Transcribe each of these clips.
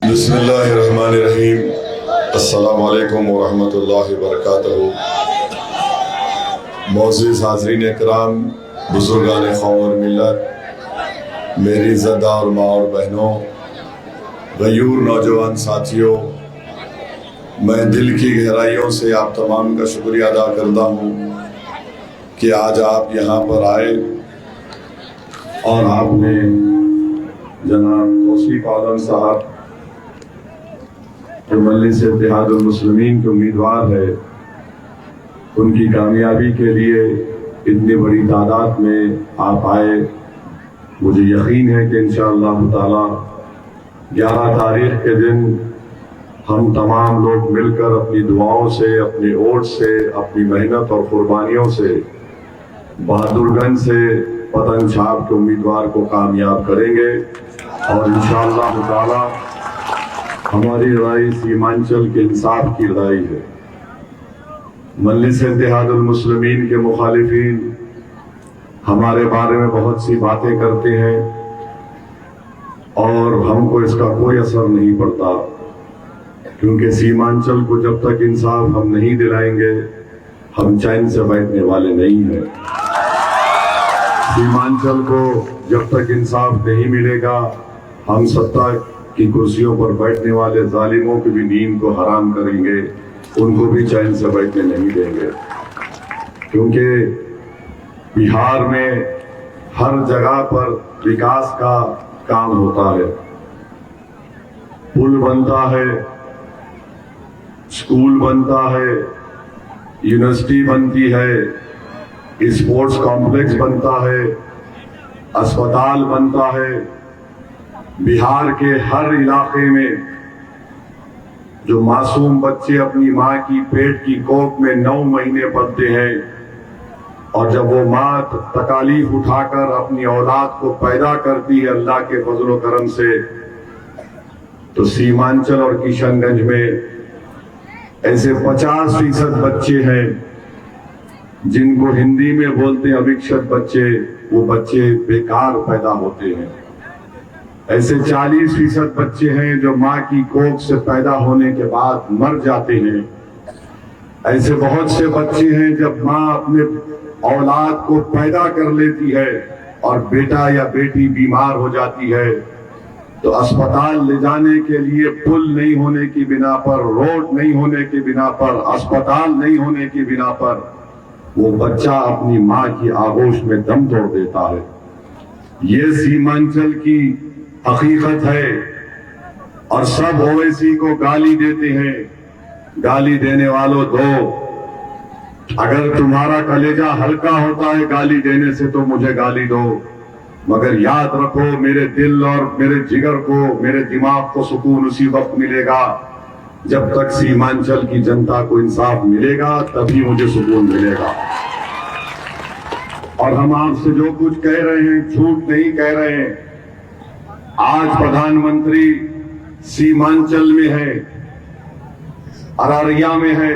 बिस्मिल्लाहिर्रहमानिर्रहीम। अस्सलामु अलैकुम वरहमतुल्लाहि वबरकातुहू। मोअज़्ज़िज़ हाज़रीन इकराम, बुज़ुर्गान क़ौम और मिल्लत, मेरी ज़दा और माँ और बहनों, गयूर नौजवान साथियों, मैं दिल की गहराइयों से आप तमाम का शुक्रिया अदा करता हूँ कि आज आप यहाँ पर आए और आपने जनाब तौसीफ़ आलम साहब जो मजलिस इत्तेहादुल मुस्लिमीन के उम्मीदवार है, उनकी कामयाबी के लिए इतनी बड़ी तादाद में आप आए। मुझे यकीन है कि इंशाअल्लाह ताला 11 तारीख के दिन हम तमाम लोग मिलकर अपनी दुआओं से, अपनी वोट से, अपनी मेहनत और कुर्बानियों से बहादुरगंज से पतंग छाप के उम्मीदवार को कामयाब करेंगे। और इंशाअल्लाह ताला हमारी लड़ाई सीमांचल के इंसाफ की लड़ाई है। मजलिस इत्तेहादुल मुस्लिमीन के मुखालिफिन हमारे बारे में बहुत सी बातें करते हैं और हमको इसका कोई असर नहीं पड़ता, क्योंकि सीमांचल को जब तक इंसाफ हम नहीं दिलाएंगे हम चैन से बैठने वाले नहीं हैं। सीमांचल को जब तक इंसाफ नहीं मिलेगा हम सत्ता की कुर्सियों पर बैठने वाले जालिमों की भी नींद को हराम करेंगे, उनको भी चैन से बैठने नहीं देंगे। क्योंकि बिहार में हर जगह पर विकास का काम होता है, पुल बनता है, स्कूल बनता है, यूनिवर्सिटी बनती है, स्पोर्ट्स कॉम्प्लेक्स बनता है, अस्पताल बनता है। बिहार के हर इलाके में जो मासूम बच्चे अपनी माँ की पेट की कोख में 9 महीने पलते हैं और जब वो माँ तकालीफ उठाकर अपनी औलाद को पैदा करती है अल्लाह के फजल व करम से, तो सीमांचल और किशनगंज में ऐसे 50% बच्चे हैं जिनको हिंदी में बोलते हैं अभिक्षत बच्चे। वो बच्चे बेकार पैदा होते हैं। ऐसे 40% बच्चे हैं जो माँ की कोख से पैदा होने के बाद मर जाते हैं। ऐसे बहुत से बच्चे हैं जब माँ अपने औलाद को पैदा कर लेती है और बेटा या बेटी बीमार हो जाती है, तो अस्पताल ले जाने के लिए पुल नहीं होने की बिना पर, रोड नहीं होने की बिना पर, अस्पताल नहीं होने की बिना पर वो बच्चा अपनी माँ की आगोश में दम तोड़ देता है। ये सीमांचल की हकीकत है। और सब ओवैसी को गाली देते हैं। गाली देने वालों दो, अगर तुम्हारा कलेजा हल्का होता है गाली देने से तो मुझे गाली दो, मगर याद रखो मेरे दिल और मेरे जिगर को, मेरे दिमाग को सुकून उसी वक्त मिलेगा जब तक सीमांचल की जनता को इंसाफ मिलेगा, तभी मुझे सुकून मिलेगा। और हम आपसे जो कुछ कह रहे हैं झूठ नहीं कह रहे हैं। आज प्रधानमंत्री सीमांचल में है, अररिया में है।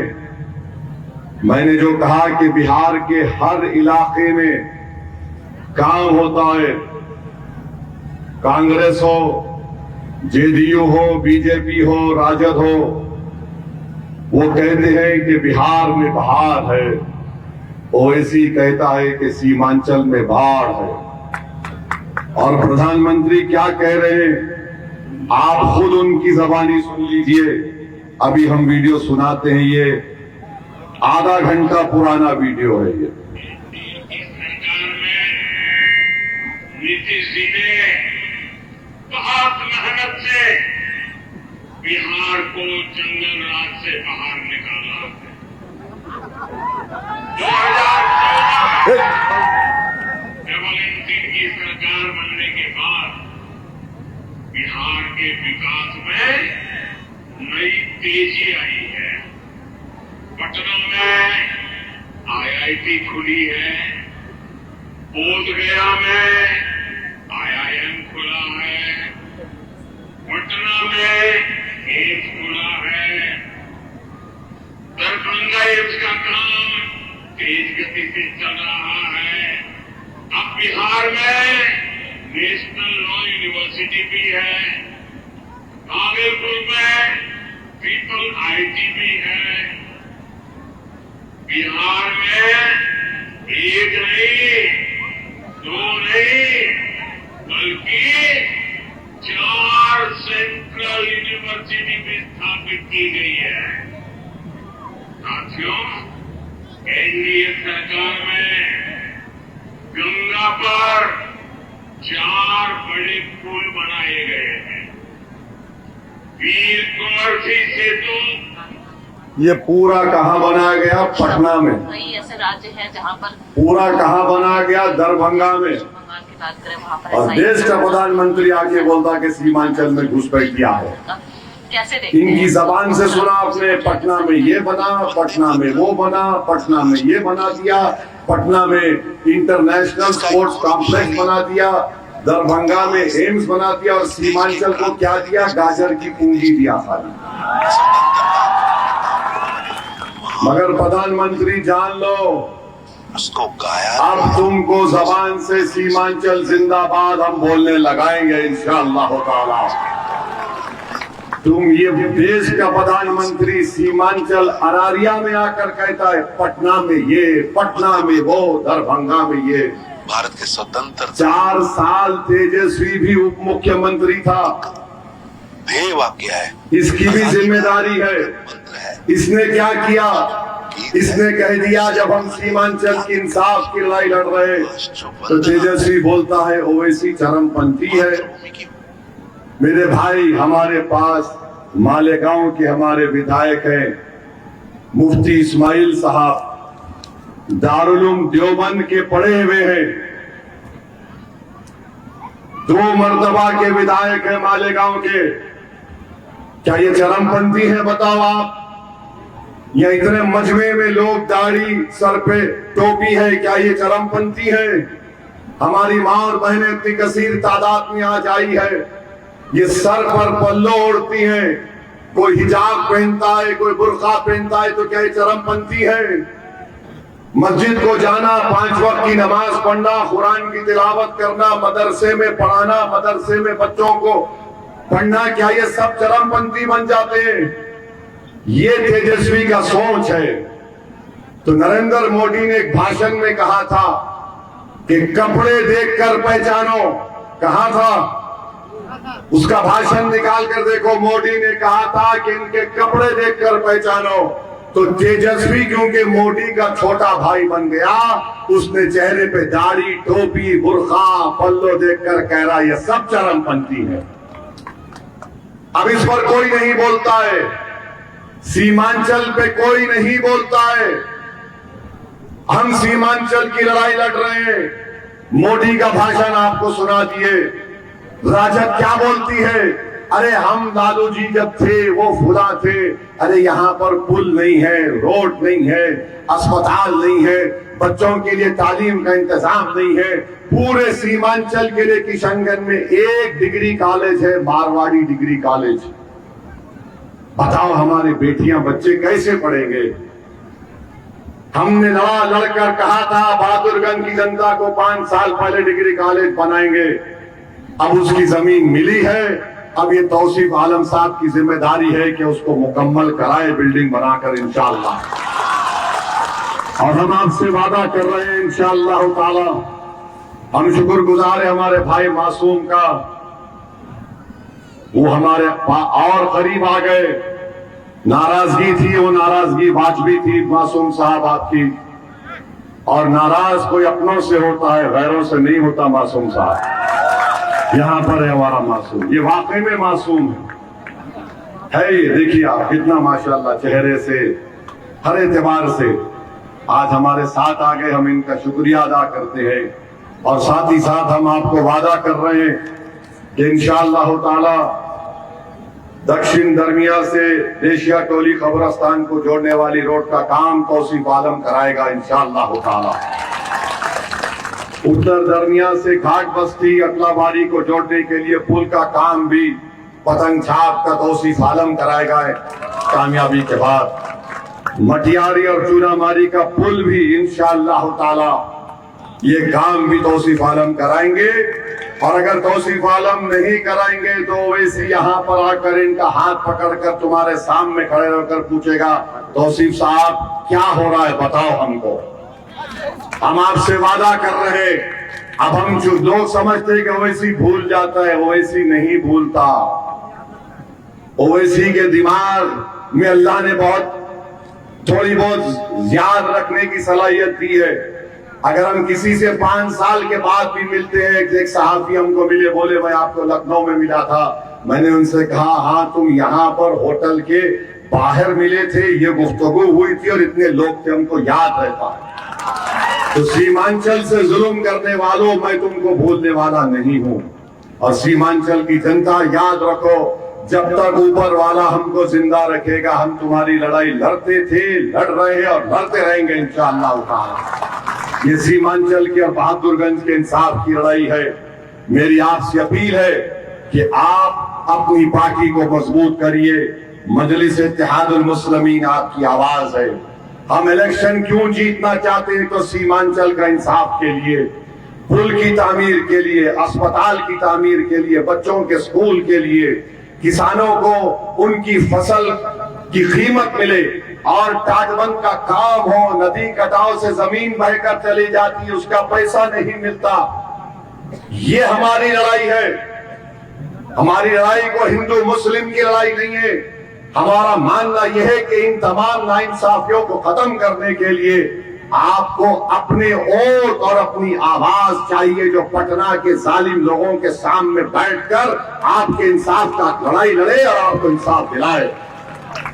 मैंने जो कहा कि बिहार के हर इलाके में काम होता है, कांग्रेस हो, जेडीयू हो, बीजेपी हो, राजद हो, वो कहते हैं कि बिहार में बहार है, ओवैसी कहता है कि सीमांचल में बाढ़ है। और प्रधानमंत्री क्या कह रहे हैं आप खुद उनकी जबानी सुन लीजिए। अभी हम वीडियो सुनाते हैं, ये आधा घंटा पुराना वीडियो है। ये सरकार में नीतीश जी ने बहुत मेहनत से बिहार को जंगल राज से बाहर निकाला। 2014 केवल इनकी सरकार बनने के बाद बिहार के विकास में नई तेजी आई है। पटना में आईआईटी खुली है, बोधगया में आईआईएम खुला है, पटना में एम्स खुला है, दरभंगा एम्स का काम तेज गति से चल रहा है। अब बिहार में नेशनल लॉ यूनिवर्सिटी भी है, भागलपुर जबलपुर में पीपल आईटीबी है। बिहार में एक नहीं, दो नहीं, बल्कि 4 सेंट्रल यूनिवर्सिटी भी स्थापित की गई है। साथियों, एनडीए सरकार में गंगा पर 4 बड़े पुल बनाए गए हैं। वीर कुंवर सिंह सेतु ये पूरा कहाँ बनाया गया? पटना में। कई ऐसे राज्य हैं जहाँ पर पूरा कहाँ बनाया गया? दरभंगा में। बंगाल की बात करें वहाँ पर और देश का प्रधानमंत्री आके बोलता कि सीमांचल में घुसपैठ किया है। कैसे देखते हैं? इनकी जबान से सुना आपने, पटना में ये बना, पटना में वो बना, पटना में ये बना दिया, पटना में इंटरनेशनल स्पोर्ट्स कॉम्प्लेक्स बना दिया, दरभंगा में एम्स बना दिया, और सीमांचल को क्या दिया? गाजर की पूंजी दिया खाली। मगर प्रधानमंत्री जान लो, उसको गाया अब तुमको जबान से सीमांचल जिंदाबाद हम बोलने लगाएंगे इंशाअल्लाह ताला। तुम ये देश का प्रधानमंत्री सीमांचल अरारिया में आकर कहता है पटना में ये, पटना में वो, दरभंगा में ये। भारत के स्वतंत्र 4 साल तेजस्वी भी उप मुख्यमंत्री था। ध्येय वाक्य है, इसकी भी जिम्मेदारी है। मंत्र है। इसने क्या किया? इसने कह दिया जब हम सीमांचल की इंसाफ की लड़ाई लड़ रहे तो तेजस्वी बोलता है ओवैसी चरमपंथी है। मेरे भाई, हमारे पास मालेगांव के हमारे विधायक हैं मुफ्ती इस्माइल साहब, दारुल देवबंद के पढ़े हुए हैं, 2 मर्तबा के विधायक हैं मालेगांव के। क्या ये चरमपंथी है? बताओ आप। या इतने मजमे में लोग दाढ़ी, सर पे टोपी है, क्या ये चरमपंथी है? हमारी मां और बहनें इतनी कसीर तादाद में आज आई है, ये सर पर पल्लो ओढ़ती हैं, कोई हिजाब पहनता है, कोई बुर्का पहनता है, तो क्या ये चरमपंथी है? मस्जिद को जाना, 5 वक्त की नमाज पढ़ना, कुरान की तिलावत करना, मदरसे में पढ़ाना, मदरसे में बच्चों को पढ़ना, क्या ये सब चरमपंथी बन जाते हैं? ये तेजस्वी का सोच है। तो नरेंद्र मोदी ने एक भाषण में कहा था कि कपड़े देखकर पहचानो। कहा था? उसका भाषण निकाल कर देखो। मोदी ने कहा था कि इनके कपड़े देखकर पहचानो। तो तेजस्वी क्योंकि मोदी का छोटा भाई बन गया, उसने चेहरे पे दाढ़ी, टोपी, बुर्का, पल्लो देखकर कह रहा ये सब चरमपंथी है। अब इस पर कोई नहीं बोलता है, सीमांचल पे कोई नहीं बोलता है। हम सीमांचल की लड़ाई लड़ रहे हैं। मोदी का भाषण आपको सुना दिए। राजद क्या बोलती है? अरे हम लालू जी जब थे वो फुला थे, अरे यहाँ पर पुल नहीं है, रोड नहीं है, अस्पताल नहीं है, बच्चों के लिए तालीम का इंतजाम नहीं है। पूरे सीमांचल के लिए किशनगंज में 1 डिग्री कॉलेज है, मारवाड़ी डिग्री कॉलेज। बताओ हमारे बेटियां बच्चे कैसे पढ़ेंगे? हमने लड़कर कहा था बहादुरगंज की जनता को 5 साल पहले डिग्री कॉलेज बनाएंगे। अब उसकी जमीन मिली है। अब ये तौसीफ आलम साहब की जिम्मेदारी है कि उसको मुकम्मल कराए बिल्डिंग बनाकर इंशाअल्लाह। और हम आपसे वादा कर रहे हैं इंशाअल्लाह ताला। हम शुक्रगुजार हैं हमारे भाई मासूम का, वो हमारे और करीब आ गए। नाराजगी थी, वो नाराजगी वाजबी थी मासूम साहब आपकी। और नाराज कोई अपनों से होता है, गैरों से नहीं होता मासूम साहब। यहाँ पर है हमारा मासूम, ये वाकई में मासूम है। ये देखिए आप कितना माशाल्लाह चेहरे से, हर एतबार से आज हमारे साथ आ गए। हम इनका शुक्रिया अदा करते हैं और साथ ही साथ हम आपको वादा कर रहे हैं कि इंशाअल्लाह ताला दक्षिण दरमिया से देशिया टोली कब्रस्तान को जोड़ने वाली रोड का काम तौसीफ आलम कराएगा इंशाअल्लाह ताला। उत्तर दरमिया से घाट बस्ती अकलाबारी को जोड़ने के लिए पुल का काम भी पतंग छाप का तौसीफ आलम कराएगा कामयाबी के बाद। मटियारी और चूनामारी का पुल भी इंशाअल्लाह ताला ये काम भी तौसीफ आलम कराएंगे, और अगर तौसीफ आलम नहीं कराएंगे तो वैसे यहाँ पर आकर इनका हाथ पकड़कर तुम्हारे सामने खड़े रहकर पूछेगा, तौसीफ साहब क्या हो रहा है बताओ हमको, हम आपसे वादा कर रहे हैं। अब हम जो लोग समझते हैं कि ओवैसी भूल जाता है, ओवैसी नहीं भूलता। ओवैसी के दिमाग में अल्लाह ने थोड़ी बहुत याद रखने की सलाहियत दी है। अगर हम किसी से 5 साल के बाद भी मिलते हैं, एक सहाफी हमको मिले, बोले मैं आपको लखनऊ में मिला था, मैंने उनसे कहा हाँ तुम यहाँ पर होटल के बाहर मिले थे, ये गुफ्तगू हुई थी और इतने लोग थे, हमको याद रहता है। तो सीमांचल से जुल्म करने वालों, मैं तुमको भूलने वाला नहीं हूं। और सीमांचल की जनता याद रखो, जब तक ऊपर वाला हमको जिंदा रखेगा हम तुम्हारी लड़ाई लड़ते थे, लड़ रहे हैं और लड़ते रहेंगे इंशाअल्लाह ताला। ये सीमांचल की और बहादुरगंज के इंसाफ की लड़ाई है। मेरी आपसे अपील है कि आप अपनी पार्टी को मजबूत करिए। मजलिस इत्तेहादुल मुस्लिमीन आपकी आवाज है। हम इलेक्शन क्यों जीतना चाहते हैं? तो सीमांचल का इंसाफ के लिए, पुल की तामीर के लिए, अस्पताल की तामीर के लिए, बच्चों के स्कूल के लिए, किसानों को उनकी फसल की कीमत मिले और टाटबंद का काम हो। नदी कटाव से जमीन बहकर चली जाती है, उसका पैसा नहीं मिलता। ये हमारी लड़ाई है। हमारी लड़ाई को हिंदू मुस्लिम की लड़ाई नहीं है। हमारा मानना यह है कि इन तमाम नाइंसाफियों को खत्म करने के लिए आपको अपने वोट और अपनी आवाज चाहिए, जो पटना के जालिम लोगों के सामने बैठकर आपके इंसाफ का लड़ाई लड़े और आपको इंसाफ दिलाए।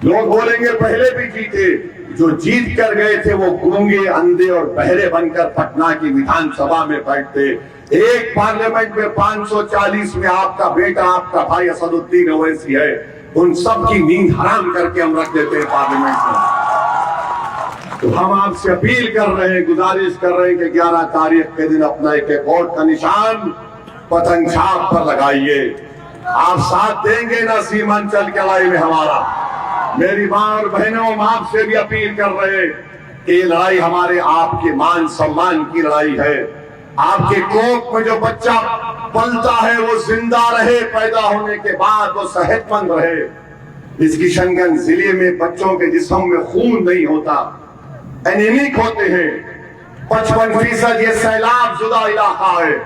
लोग बोलेंगे पहले भी जीते, जो जीत कर गए थे वो गूंगे, अंधे और बहरे बनकर पटना की विधानसभा में बैठते। एक पार्लियामेंट में 540 में आपका बेटा, आपका भाई असदुद्दीन ओवैसी है, उन सब की नींद हराम करके हम रख देते हैं पार्लियामेंट में। तो हम आपसे अपील कर रहे हैं, गुजारिश कर रहे हैं कि 11 तारीख के दिन अपना एक वोट का निशान पतंग छाप पर लगाइए। आप साथ देंगे ना सीमांचल की लड़ाई में हमारा? मेरी मां और बहनों, हम आपसे भी अपील कर रहे हैं कि ये लड़ाई हमारे आपके मान सम्मान की लड़ाई है। आपके कोख में जो बच्चा पलता है वो जिंदा रहे, पैदा होने के बाद वो सेहतमंद रहे। इस किशनगंज जिले में बच्चों के जिस्म में खून नहीं होता, एनीमिक होते हैं। 55% ये सैलाब शुदा इलाका है।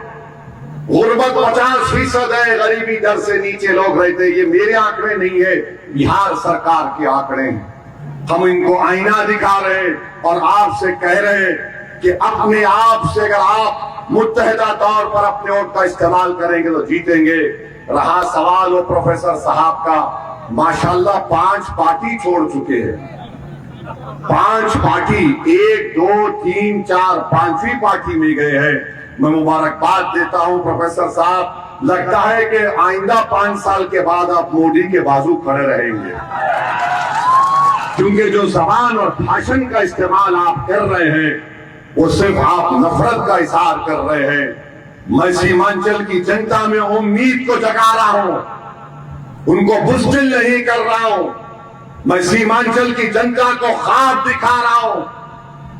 गुर्बत 50% है, गरीबी दर से नीचे लोग रहते हैं। ये मेरे आंकड़े नहीं है, बिहार सरकार के आंकड़े हैं। हम इनको आईना दिखा रहे हैं और आपसे कह रहे हैं कि अपने आप से अगर आप मुत्तहिदा तौर पर अपने वोट का इस्तेमाल करेंगे तो जीतेंगे। रहा सवाल वो प्रोफेसर साहब का, माशाल्लाह 5 पार्टी छोड़ चुके हैं। 5 पार्टी, 1, 2, 3, 4, 5वीं पार्टी में गए हैं। मैं मुबारकबाद देता हूं प्रोफेसर साहब। लगता है कि आइंदा 5 साल के बाद आप मोदी के बाजू खड़े रहेंगे, क्योंकि जो जबान और भाषण का इस्तेमाल आप कर रहे हैं वो सिर्फ आप नफरत का इजहार कर रहे हैं। मैं सीमांचल की जनता में उम्मीद को जगा रहा हूं, उनको बुज़दिल नहीं कर रहा हूं। मैं सीमांचल की जनता को ख्वाब दिखा रहा हूं,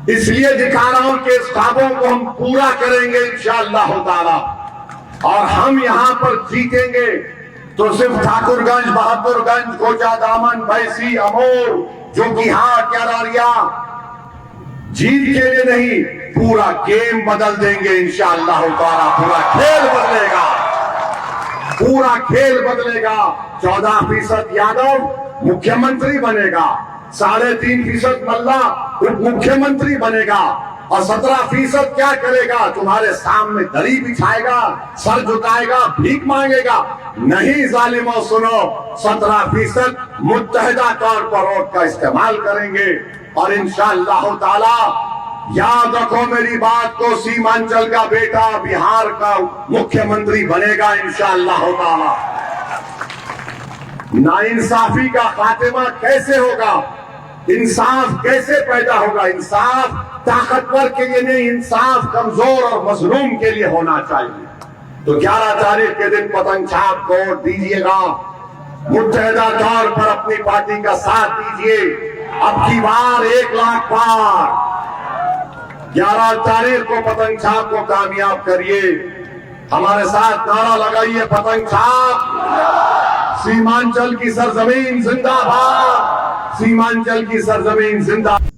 इसलिए दिखा रहा हूं कि इस ख्वाबों को हम पूरा करेंगे इंशाअल्लाह ताला। और हम यहां पर जीतेंगे तो सिर्फ ठाकुरगंज, बहादुरगंज, कोचा दामन, भैंसी, अमोर, जोकीहाट, अररिया जीत के लिए नहीं, पूरा गेम बदल देंगे इंशाअल्लाह ताला। पूरा खेल बदलेगा, पूरा खेल बदलेगा। 14% यादव मुख्यमंत्री बनेगा, 3.5% मल्ला उप मुख्यमंत्री बनेगा, और 17% क्या करेगा? तुम्हारे सामने दरी बिछाएगा, सर झुकाएगा, भीख मांगेगा। नहीं जालिमों, सुनो, 17% मुत्तहिदा तौर पर वोट का इस्तेमाल करेंगे और इंशाअल्लाह ताला याद रखो मेरी बात को, सीमांचल का बेटा बिहार का मुख्यमंत्री बनेगा इंशाअल्लाह ताला। नाइंसाफी का खात्मा कैसे होगा? इंसाफ कैसे पैदा होगा? इंसाफ ताकतवर के लिए नहीं, इंसाफ कमजोर और मजलूम के लिए होना चाहिए। तो 11 तारीख के दिन पतंग छाप को वोट दीजिएगा, मुत्तहिदा तौर पर अपनी पार्टी का साथ दीजिए। अब की बार 1 लाख पार, 11 तारीख को पतंग छाप को कामयाब करिए। हमारे साथ नारा लगाइए, पतंग छाप। सीमांचल की सरजमीन जिंदाबाद, सीमांचल की सरजमीन जिंदाबाद।